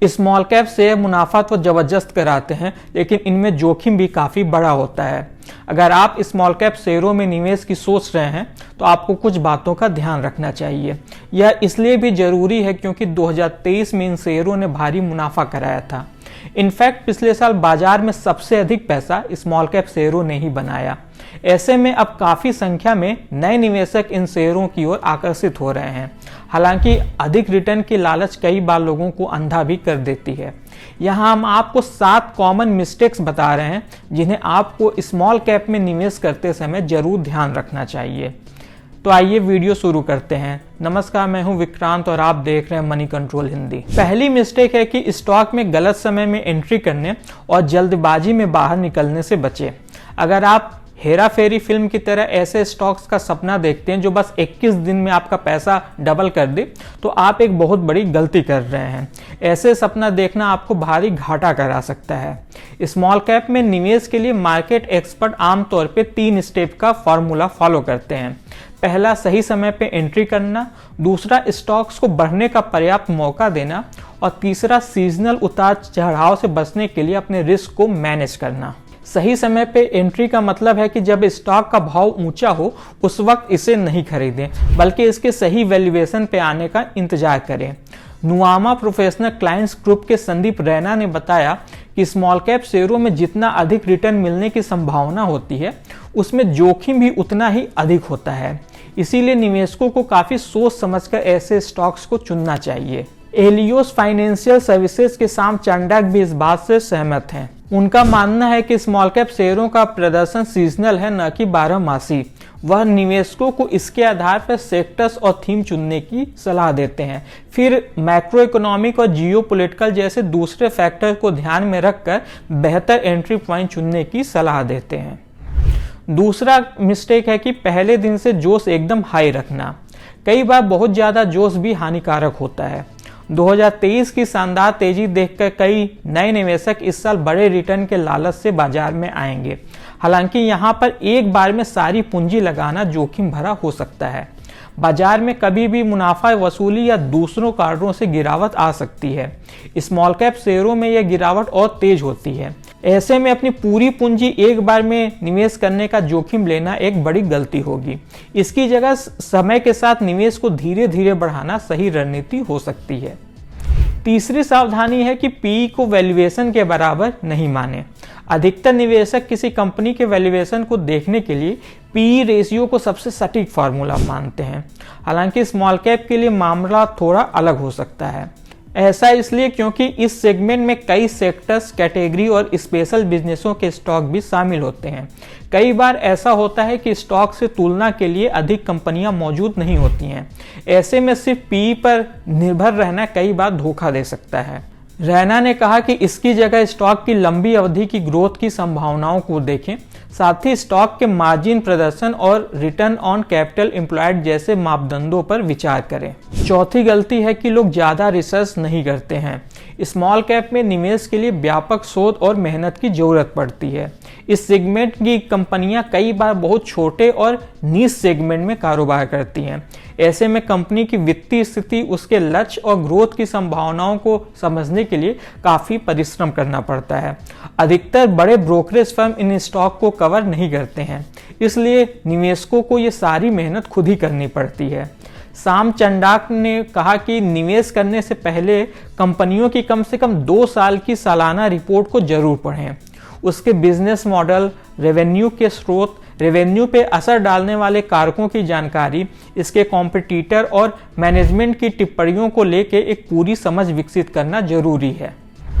Small cap share मुनाफा तो जबरदस्त कराते हैं, लेकिन इनमें जोखिम भी काफ़ी बड़ा होता है। अगर आप स्मॉल कैप शेयरों में निवेश की सोच रहे हैं तो आपको कुछ बातों का ध्यान रखना चाहिए। यह इसलिए भी जरूरी है क्योंकि 2023 में इन शेयरों ने भारी मुनाफा कराया था। इनफैक्ट पिछले साल बाजार में सबसे अधिक पैसा स्मॉल कैप शेयरों ने ही बनाया। ऐसे में अब काफ़ी संख्या में नए निवेशक इन शेयरों की ओर आकर्षित हो रहे हैं। हालांकि अधिक रिटर्न की लालच कई बार लोगों को अंधा भी कर देती है। यहाँ हम आपको 7 कॉमन मिस्टेक्स बता रहे हैं जिन्हें आपको स्मॉल कैप में निवेश करते समय जरूर ध्यान रखना चाहिए। तो आइए वीडियो शुरू करते हैं। नमस्कार, मैं हूं विक्रांत और आप देख रहे हैं मनी कंट्रोल हिंदी। पहली मिस्टेक है कि स्टॉक में गलत समय में एंट्री करने और जल्दबाजी में बाहर निकलने से बचें। अगर आप हेरा फेरी फिल्म की तरह ऐसे स्टॉक्स का सपना देखते हैं जो बस 21 दिन में आपका पैसा डबल कर दे, तो आप एक बहुत बड़ी गलती कर रहे हैं। ऐसे सपना देखना आपको भारी घाटा करा सकता है। स्मॉल कैप में निवेश के लिए मार्केट एक्सपर्ट आमतौर पे 3 स्टेप का फॉर्मूला फॉलो करते हैं। पहला, सही समय पे एंट्री करना। दूसरा, स्टॉक्स को बढ़ने का पर्याप्त मौका देना। और तीसरा, सीजनल उतार चढ़ाव से बचने के लिए अपने रिस्क को मैनेज करना। सही समय पे एंट्री का मतलब है कि जब स्टॉक का भाव ऊंचा हो उस वक्त इसे नहीं खरीदें, बल्कि इसके सही वैल्यूएशन पे आने का इंतजार करें। नुआमा प्रोफेशनल क्लाइंट्स ग्रुप के संदीप रैना ने बताया कि स्मॉल कैप शेयरों में जितना अधिक रिटर्न मिलने की संभावना होती है, उसमें जोखिम भी उतना ही अधिक होता है। इसीलिए निवेशकों को काफी सोच समझकर ऐसे स्टॉक्स को चुनना चाहिए। एलियोस फाइनेंशियल सर्विसेज के शाम चंडाक भी इस बात से सहमत हैं। उनका मानना है कि स्मॉल कैप शेयरों का प्रदर्शन सीजनल है, न कि 12मासी। वह निवेशकों को इसके आधार पर सेक्टर्स और थीम चुनने की सलाह देते हैं। फिर मैक्रो इकोनॉमिक और जियोपॉलिटिकल जैसे दूसरे फैक्टर को ध्यान में रखकर बेहतर एंट्री पॉइंट चुनने की सलाह देते हैं। दूसरा मिस्टेक है कि पहले दिन से जोश एकदम हाई रखना। कई बार बहुत ज्यादा जोश भी हानिकारक होता है। 2023 की शानदार तेजी देखकर कई नए निवेशक इस साल बड़े रिटर्न के लालच से बाजार में आएंगे। हालांकि यहां पर एक बार में सारी पूंजी लगाना जोखिम भरा हो सकता है। बाजार में कभी भी मुनाफा वसूली या दूसरों कारणों से गिरावट आ सकती है। स्मॉल कैप शेयरों में यह गिरावट और तेज होती है। ऐसे में अपनी पूरी पूंजी एक बार में निवेश करने का जोखिम लेना एक बड़ी गलती होगी। इसकी जगह समय के साथ निवेश को धीरे धीरे बढ़ाना सही रणनीति हो सकती है। तीसरी सावधानी है कि पीई को वैल्यूएशन के बराबर नहीं माने। अधिकतर निवेशक किसी कंपनी के वैल्यूएशन को देखने के लिए पीई रेशियो को सबसे सटीक फार्मूला मानते हैं। हालांकि स्मॉल कैप के लिए मामला थोड़ा अलग हो सकता है। ऐसा इसलिए क्योंकि इस सेगमेंट में कई सेक्टर्स, कैटेगरी और स्पेशल बिजनेसों के स्टॉक भी शामिल होते हैं। कई बार ऐसा होता है कि स्टॉक से तुलना के लिए अधिक कंपनियां मौजूद नहीं होती हैं। ऐसे में सिर्फ पीई पर निर्भर रहना कई बार धोखा दे सकता है। रैना ने कहा कि इसकी जगह स्टॉक की लंबी अवधि की ग्रोथ की संभावनाओं को देखें, साथ ही स्टॉक के मार्जिन प्रदर्शन और रिटर्न ऑन कैपिटल एम्प्लॉयड जैसे मापदंडों पर विचार करें। चौथी गलती है कि लोग ज़्यादा रिसर्च नहीं करते हैं। स्मॉल कैप में निवेश के लिए व्यापक शोध और मेहनत की जरूरत पड़ती है। इस सेगमेंट की कंपनियां कई बार बहुत छोटे और नीश सेगमेंट में कारोबार करती हैं। ऐसे में कंपनी की वित्तीय स्थिति, उसके लक्ष्य और ग्रोथ की संभावनाओं को समझने के लिए काफ़ी परिश्रम करना पड़ता है। अधिकतर बड़े ब्रोकरेज फर्म इन स्टॉक को कवर नहीं करते हैं, इसलिए निवेशकों को ये सारी मेहनत खुद ही करनी पड़ती है। शाम चंडाक ने कहा कि निवेश करने से पहले कंपनियों की कम से कम 2 साल की सालाना रिपोर्ट को जरूर पढ़ें। उसके बिजनेस मॉडल, रेवेन्यू के स्रोत, रेवेन्यू पे असर डालने वाले कारकों की जानकारी, इसके कॉम्पिटिटर और मैनेजमेंट की टिप्पणियों को लेकर एक पूरी समझ विकसित करना जरूरी है।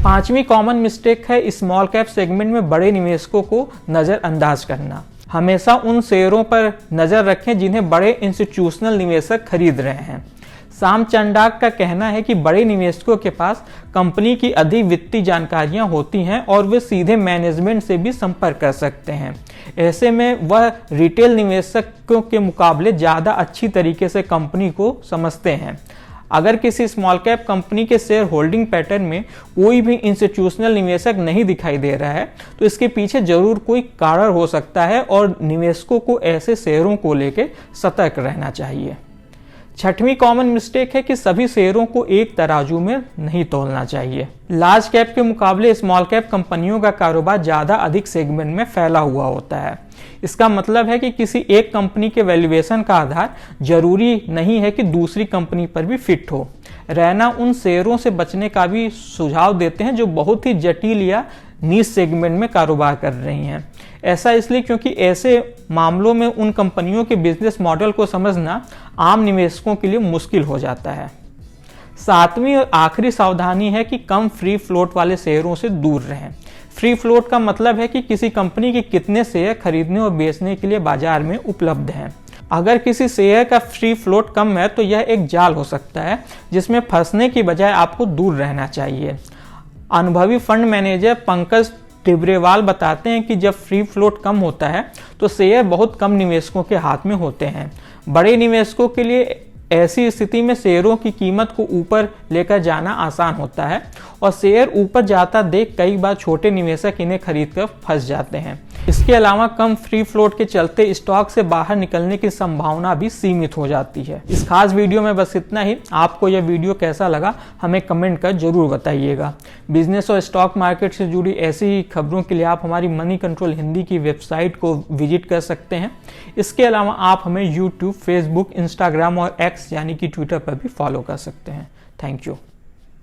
5वीं कॉमन मिस्टेक है स्मॉल कैप सेगमेंट में बड़े निवेशकों को नज़रअंदाज करना। हमेशा उन शेयरों पर नज़र रखें जिन्हें बड़े इंस्टीट्यूशनल निवेशक खरीद रहे हैं। शाम चंडाक का कहना है कि बड़े निवेशकों के पास कंपनी की अधिक वित्तीय जानकारियां होती हैं और वे सीधे मैनेजमेंट से भी संपर्क कर सकते हैं। ऐसे में वह रिटेल निवेशकों के मुकाबले ज़्यादा अच्छी तरीके से कंपनी को समझते हैं। अगर किसी स्मॉल कैप कंपनी के शेयर होल्डिंग पैटर्न में कोई भी इंस्टीट्यूशनल निवेशक नहीं दिखाई दे रहा है, तो इसके पीछे जरूर कोई कारण हो सकता है और निवेशकों को ऐसे शेयरों को लेकर सतर्क रहना चाहिए। छठवीं कॉमन मिस्टेक है कि सभी शेयरों को एक तराजू में नहीं तोलना चाहिए। लार्ज कैप के मुकाबले स्मॉल कैप कंपनियों का कारोबार ज़्यादा अधिक सेगमेंट में फैला हुआ होता है। इसका मतलब है कि किसी एक कंपनी के वैल्यूएशन का आधार जरूरी नहीं है कि दूसरी कंपनी पर भी फिट हो। रैना उन शेयरों से बचने का भी सुझाव देते हैं जो बहुत ही जटिल या नीश सेगमेंट में कारोबार कर रही हैं। ऐसा इसलिए क्योंकि ऐसे मामलों में उन कंपनियों के बिजनेस मॉडल को समझना आम निवेशकों के लिए मुश्किल हो जाता है। सातवीं और आखिरी सावधानी है कि कम फ्री फ्लोट वाले शेयरों से दूर रहें। फ्री फ्लोट का मतलब है कि किसी कंपनी के कितने शेयर खरीदने और बेचने के लिए बाजार में उपलब्ध हैं। अगर किसी शेयर का फ्री फ्लोट कम है तो यह एक जाल हो सकता है जिसमें फंसने की बजाय आपको दूर रहना चाहिए। अनुभवी फंड मैनेजर पंकज टिब्रेवाल बताते हैं कि जब फ्री फ्लोट कम होता है तो शेयर बहुत कम निवेशकों के हाथ में होते हैं। बड़े निवेशकों के लिए ऐसी स्थिति में शेयरों की कीमत को ऊपर लेकर जाना आसान होता है और शेयर ऊपर जाता देख कई बार छोटे निवेशक इन्हें खरीदकर फंस जाते हैं। इसके अलावा कम फ्री फ्लोट के चलते स्टॉक से बाहर निकलने की संभावना भी सीमित हो जाती है। इस खास वीडियो में बस इतना ही। आपको यह वीडियो कैसा लगा हमें कमेंट कर जरूर बताइएगा। बिजनेस और स्टॉक मार्केट से जुड़ी ऐसी ही खबरों के लिए आप हमारी मनी कंट्रोल हिंदी की वेबसाइट को विजिट कर सकते हैं। इसके अलावा आप हमें यूट्यूब, फेसबुक, इंस्टाग्राम और एक्स यानी कि ट्विटर पर भी फॉलो कर सकते हैं। Thank you.